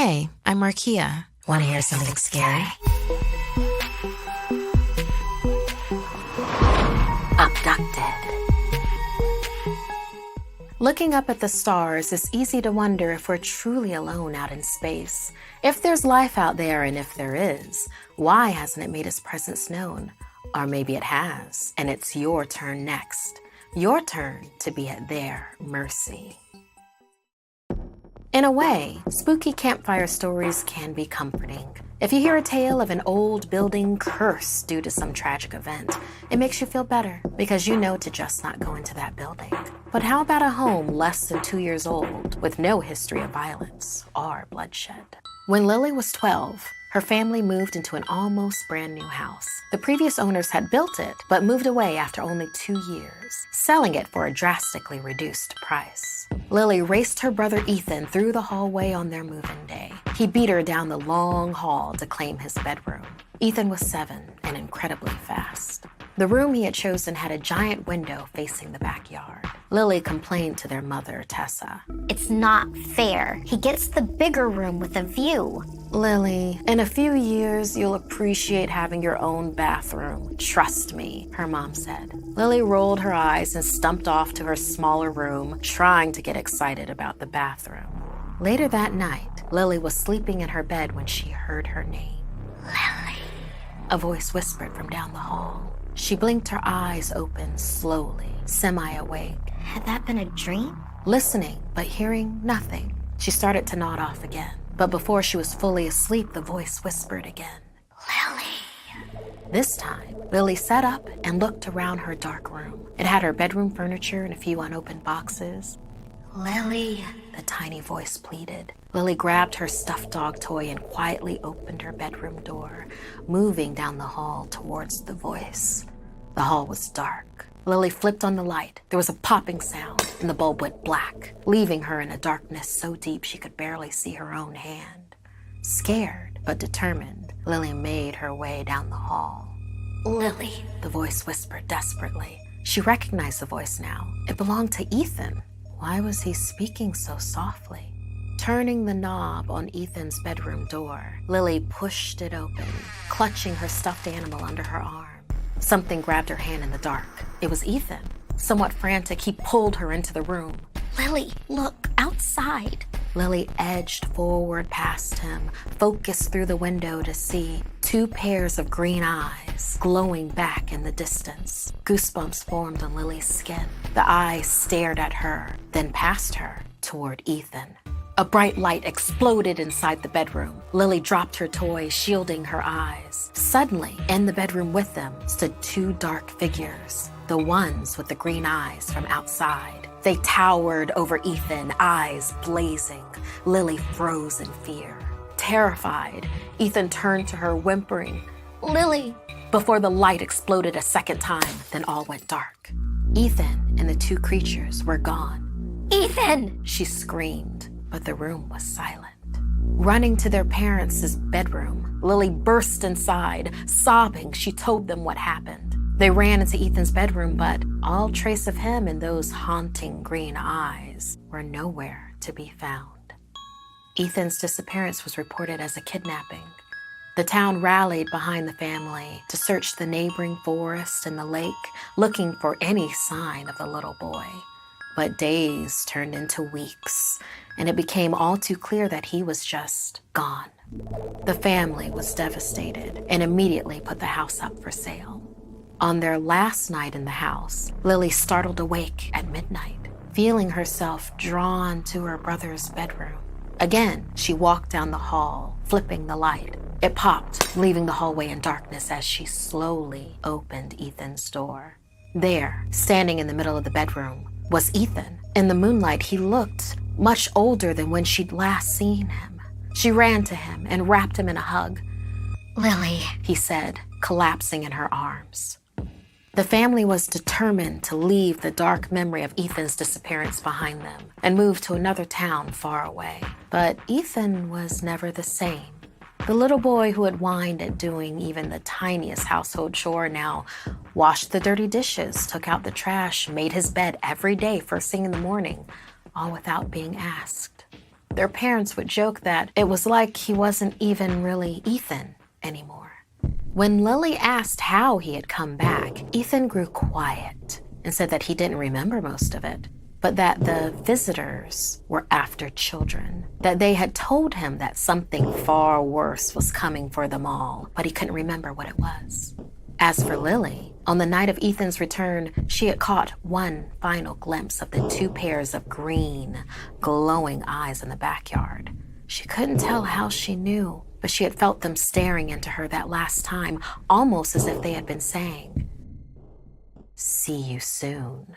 Hey, I'm Markia. Want to hear something scary? Abducted. Looking up at the stars, it's easy to wonder if we're truly alone out in space. If there's life out there, and if there is, why hasn't it made its presence known? Or maybe it has, and it's your turn next. Your turn to be at their mercy. In a way, spooky campfire stories can be comforting. If you hear a tale of an old building cursed due to some tragic event, it makes you feel better because you know to just not go into that building. But how about a home less than 2 years old with no history of violence or bloodshed? When Lily was 12, her family moved into an almost brand new house. The previous owners had built it, but moved away after only 2 years, selling it for a drastically reduced price. Lily raced her brother Ethan through the hallway on their move-in day. He beat her down the long hall to claim his bedroom. Ethan was 7 and incredibly fast. The room he had chosen had a giant window facing the backyard. Lily complained to their mother, Tessa. It's not fair. He gets the bigger room with a view. Lily, in a few years, you'll appreciate having your own bathroom. Trust me, her mom said. Lily rolled her eyes and stumped off to her smaller room, trying to get excited about the bathroom. Later that night, Lily was sleeping in her bed when she heard her name. Lily. A voice whispered from down the hall. She blinked her eyes open slowly, semi-awake. Had that been a dream? Listening, but hearing nothing, she started to nod off again. But before she was fully asleep, the voice whispered again. Lily. This time, Lily sat up and looked around her dark room. It had her bedroom furniture and a few unopened boxes. Lily, the tiny voice pleaded. Lily grabbed her stuffed dog toy and quietly opened her bedroom door, moving down the hall towards the voice. The hall was dark. Lily flipped on the light. There was a popping sound, and the bulb went black, leaving her in a darkness so deep she could barely see her own hand. Scared but determined, Lily made her way down the hall. Lily, the voice whispered desperately. She recognized the voice now. It belonged to Ethan. Why was he speaking so softly? Turning the knob on Ethan's bedroom door, Lily pushed it open, clutching her stuffed animal under her arm. Something grabbed her hand in the dark. It was Ethan. Somewhat frantic, he pulled her into the room. Lily, look, outside. Lily edged forward past him, focused through the window to see 2 pairs of green eyes glowing back in the distance. Goosebumps formed on Lily's skin. The eyes stared at her, then past her, toward Ethan. A bright light exploded inside the bedroom. Lily dropped her toy, shielding her eyes. Suddenly, in the bedroom with them, stood 2 dark figures, the ones with the green eyes from outside. They towered over Ethan, eyes blazing. Lily froze in fear. Terrified, Ethan turned to her, whimpering, Lily, before the light exploded a second time, then all went dark. Ethan and the 2 creatures were gone. Ethan! She screamed, but the room was silent. Running to their parents' bedroom, Lily burst inside. Sobbing, she told them what happened. They ran into Ethan's bedroom, but all trace of him and those haunting green eyes were nowhere to be found. Ethan's disappearance was reported as a kidnapping. The town rallied behind the family to search the neighboring forest and the lake, looking for any sign of the little boy. But days turned into weeks, and it became all too clear that he was just gone. The family was devastated and immediately put the house up for sale. On their last night in the house, Lily startled awake at midnight, feeling herself drawn to her brother's bedroom. Again, she walked down the hall, flipping the light. It popped, leaving the hallway in darkness as she slowly opened Ethan's door. There, standing in the middle of the bedroom, was Ethan. In the moonlight, he looked much older than when she'd last seen him. She ran to him and wrapped him in a hug. Lily, he said, collapsing in her arms. The family was determined to leave the dark memory of Ethan's disappearance behind them and move to another town far away. But Ethan was never the same. The little boy who had whined at doing even the tiniest household chore now washed the dirty dishes, took out the trash, made his bed every day first thing in the morning, all without being asked. Their parents would joke that it was like he wasn't even really Ethan anymore. When Lily asked how he had come back, Ethan grew quiet and said that he didn't remember most of it, but that the visitors were after children, that they had told him that something far worse was coming for them all, but he couldn't remember what it was. As for Lily, on the night of Ethan's return, she had caught one final glimpse of the 2 pairs of green, glowing eyes in the backyard. She couldn't tell how she knew, but she had felt them staring into her that last time, almost as if they had been saying, "See you soon."